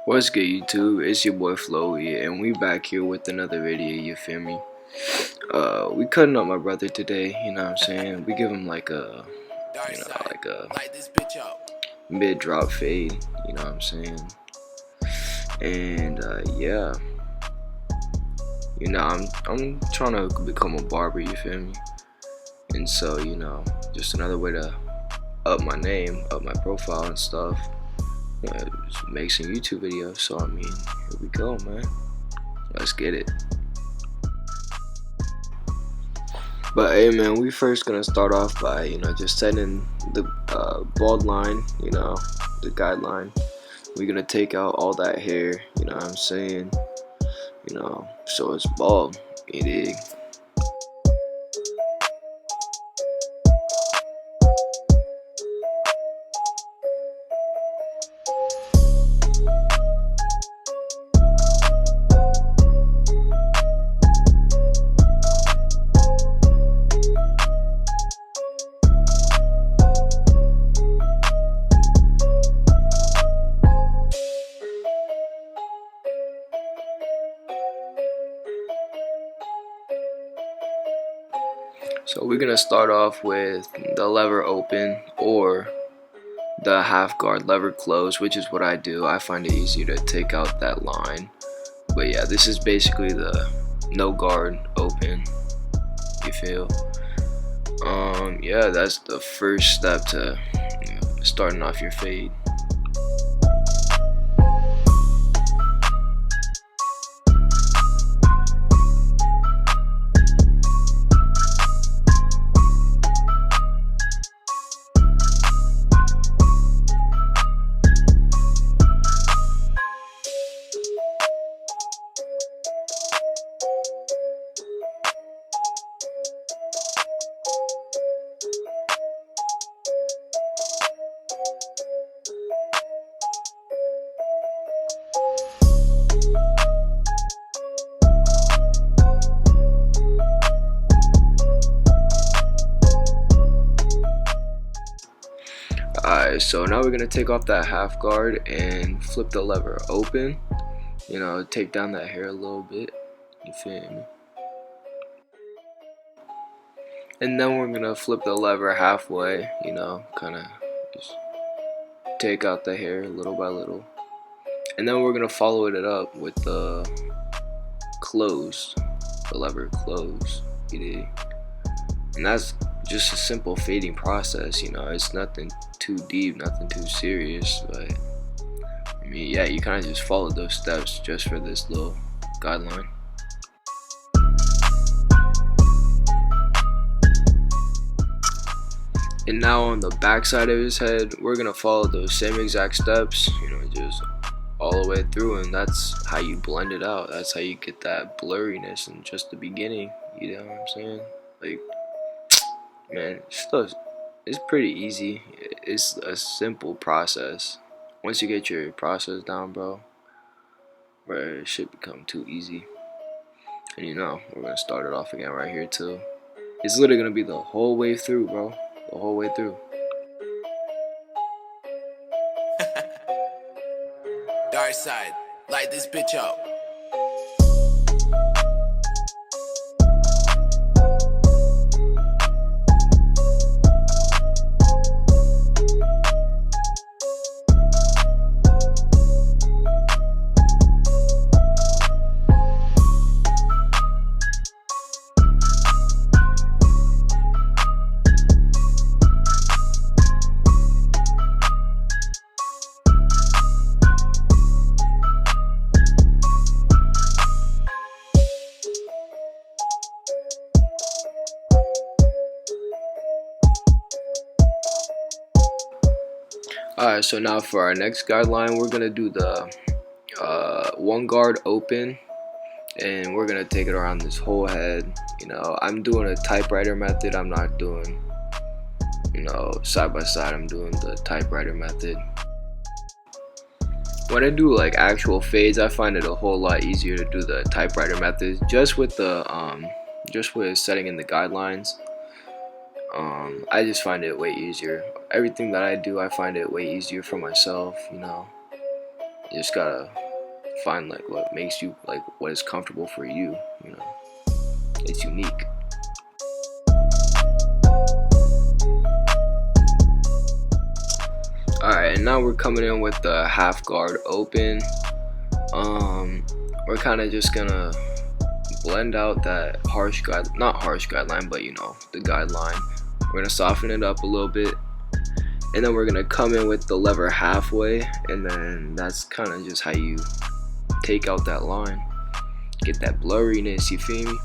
What's good, YouTube? It's your boy Flowey, and we back here with another video, you feel me? We cutting up my brother today, you know what I'm saying? We give him like a, like a mid-drop fade, you know what I'm saying? And, yeah. I'm trying to become a barber, you feel me? And so, just another way to up my name, up my profile and stuff. Just make some YouTube videos. So I mean, here we go, man. Let's get it. But hey, man, we first gonna start off by just setting the bald line, the guideline. We're gonna take out all that hair, you know what I'm saying, so it's bald. You dig? So we're gonna start off with the lever open or the half guard lever close, which is what I do. I find it easier to take out that line. But yeah, this is basically the no guard open, you feel? Yeah, that's the first step to starting off your fade. Alright, so now we're gonna take off that half guard and flip the lever open. Take down that hair a little bit. You feel me? And then we're gonna flip the lever halfway, kind of just take out the hair little by little. And then we're gonna follow it up with the lever close, you dig? And that's just a simple fading process, it's nothing too deep, nothing too serious, but I mean, yeah, you kind of just follow those steps just for this little guideline. And now on the back side of his head, we're gonna follow those same exact steps, just all the way through, and that's how you blend it out. That's how you get that blurriness in just the beginning, you know what I'm saying? Like, man, it's pretty easy. It's a simple process. Once you get your process down, bro, it should become too easy. And we're gonna start it off again right here too. It's literally gonna be the whole way through, bro. The whole way through. Dark side, light this bitch up. Alright, so now for our next guideline, we're gonna do the one guard open, and we're gonna take it around this whole head. I'm doing a typewriter method. I'm not doing side by side. I'm doing the typewriter method. When I do like actual fades, I find it a whole lot easier to do the typewriter method, just with setting in the guidelines. I just find it way easier. Everything that I do, I find it way easier for myself, You just gotta find like what makes you, like what is comfortable for you. You know, it's unique. Alright, and now we're coming in with the half guard open. We're kind of just gonna blend out that not harsh guideline, but you know, the guideline. We're gonna soften it up a little bit, and then we're gonna come in with the lever halfway, and then that's kind of just how you take out that line, get that blurriness, you feel me?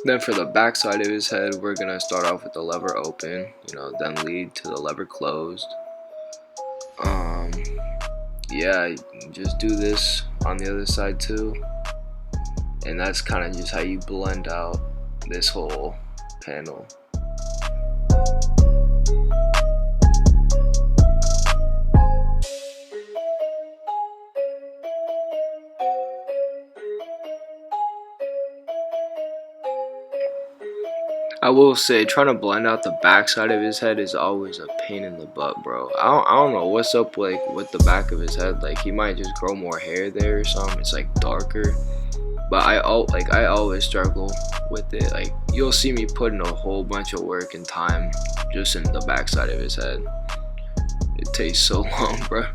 Then for the back side of his head, we're gonna start off with the lever open, you know, then lead to the lever closed. Yeah, just do this on the other side too, and that's kind of just how you blend out this whole panel. I will say, trying to blend out the back side of his head is always a pain in the butt, bro. I don't know what's up like with the back of his head. Like he might just grow more hair there or something. It's like darker, but I always struggle with it. Like you'll see me putting a whole bunch of work and time just in the back side of his head. It takes so long, bro.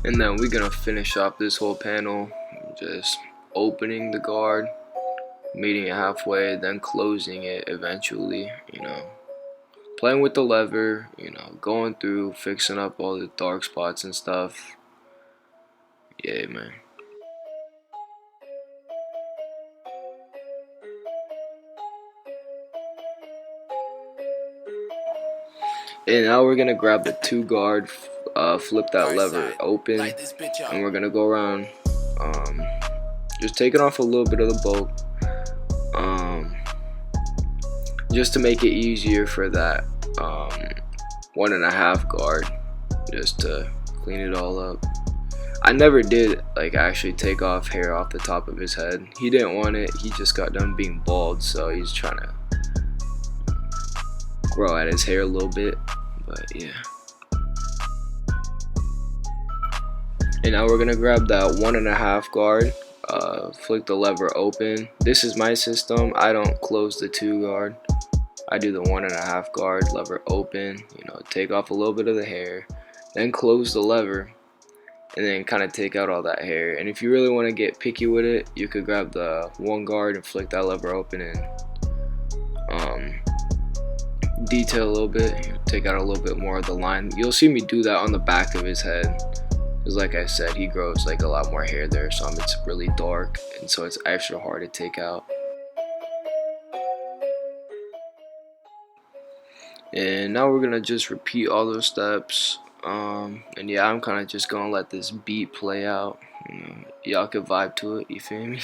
And then we're gonna finish off this whole panel, just opening the guard, meeting it halfway, then closing it eventually, you know. Playing with the lever, you know, going through, fixing up all the dark spots and stuff. Yeah, man. And now we're gonna grab the 2 guard, flip that lever open, and we're gonna go around, just taking off a little bit of the bulk, just to make it easier for that 1.5 guard, just to clean it all up. I never did like actually take off hair off the top of his head. He didn't want it. He just got done being bald, so he's trying to grow out his hair a little bit. But yeah. And now we're gonna grab that 1.5 guard, flick the lever open. This is my system. I don't close the 2 guard. I do the 1.5 guard, lever open, you know, take off a little bit of the hair, then close the lever, and then kind of take out all that hair. And if you really want to get picky with it, you could grab the 1 guard and flick that lever open and detail a little bit, take out a little bit more of the line. You'll see me do that on the back of his head, because like I said, he grows like a lot more hair there, so it's really dark, and so it's extra hard to take out. And now we're gonna just repeat all those steps, and yeah, I'm kind of just gonna let this beat play out. You know, y'all can vibe to it, you feel me?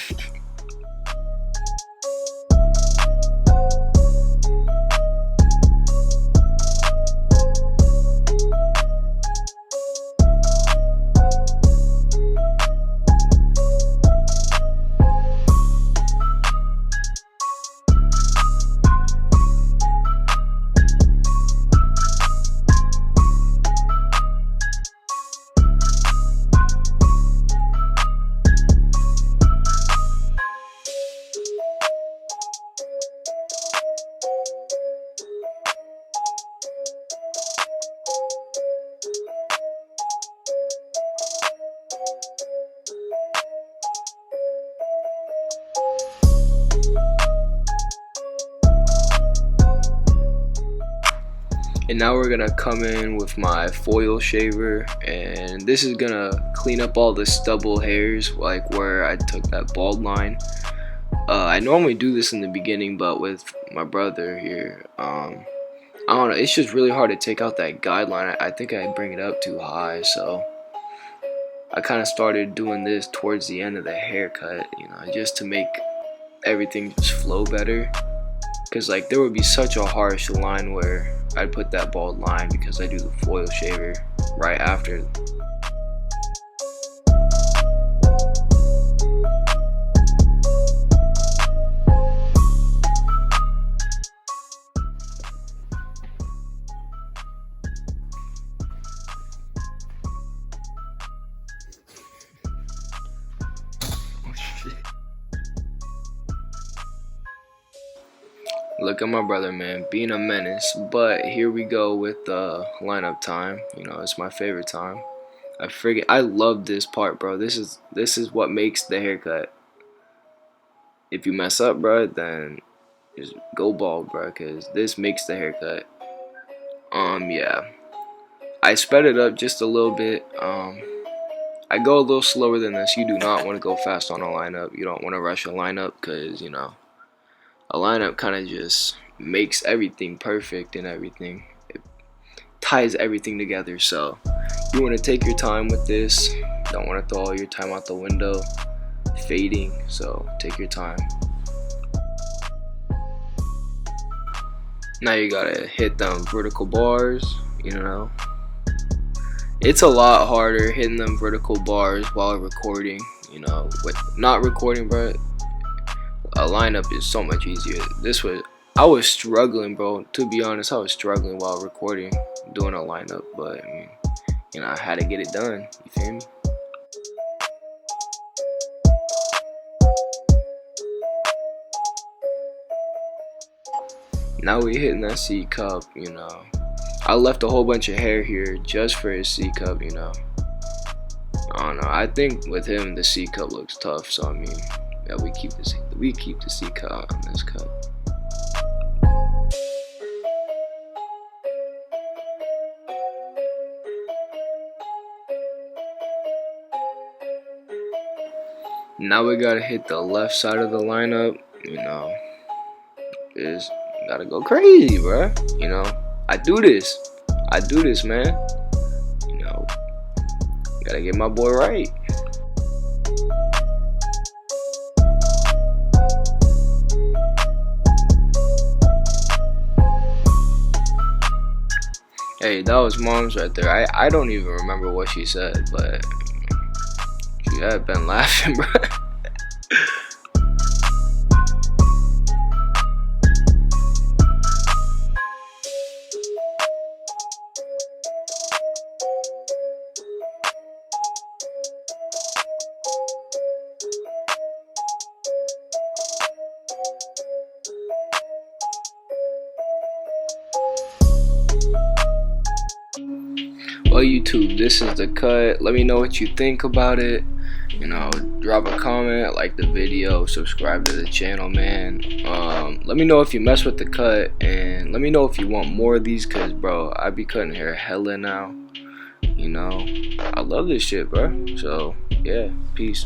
And now we're gonna come in with my foil shaver, and this is gonna clean up all the stubble hairs, like where I took that bald line. I normally do this in the beginning, but with my brother here, I don't know, it's just really hard to take out that guideline. I think I bring it up too high, so I kind of started doing this towards the end of the haircut, you know, just to make everything just flow better. Cause like there would be such a harsh line where I'd put that bald line because I do the foil shaver right after. Look at my brother, man, being a menace. But here we go with lineup time. You know, it's my favorite time. I love this part, bro. This is what makes the haircut. If you mess up, bro, then just go bald, bro, cause this makes the haircut. Yeah, I sped it up just a little bit. I go a little slower than this. You do not want to go fast on a lineup. You don't want to rush a lineup, cause you know, a lineup kind of just makes everything perfect and everything. It ties everything together. So you want to take your time with this. Don't want to throw all your time out the window fading. So take your time. Now you gotta hit them vertical bars. You know, it's a lot harder hitting them vertical bars while recording. You know, with not recording, bro, a lineup is so much easier. I was struggling, bro. To be honest, I was struggling while recording, doing a lineup, but I mean, you know, I had to get it done. You feel me? Now we hitting that C cup. You know, I left a whole bunch of hair here just for his C cup. You know, I don't know. I think with him the C cup looks tough. So I mean, yeah, we keep the C cut on this cup. Now we gotta hit the left side of the lineup. You know, is gotta go crazy, bro. You know, I do this, man. You know, gotta get my boy right. Hey, that was mom's right there. I don't even remember what she said, but she had been laughing, bro. Well, YouTube, this is the cut. Let me know what you think about it. You know, drop a comment, like the video, subscribe to the channel, man. Let me know if you mess with the cut, and let me know if you want more of these, cause bro, I be cutting hair hella now. You know, I love this shit, bro. So yeah, peace.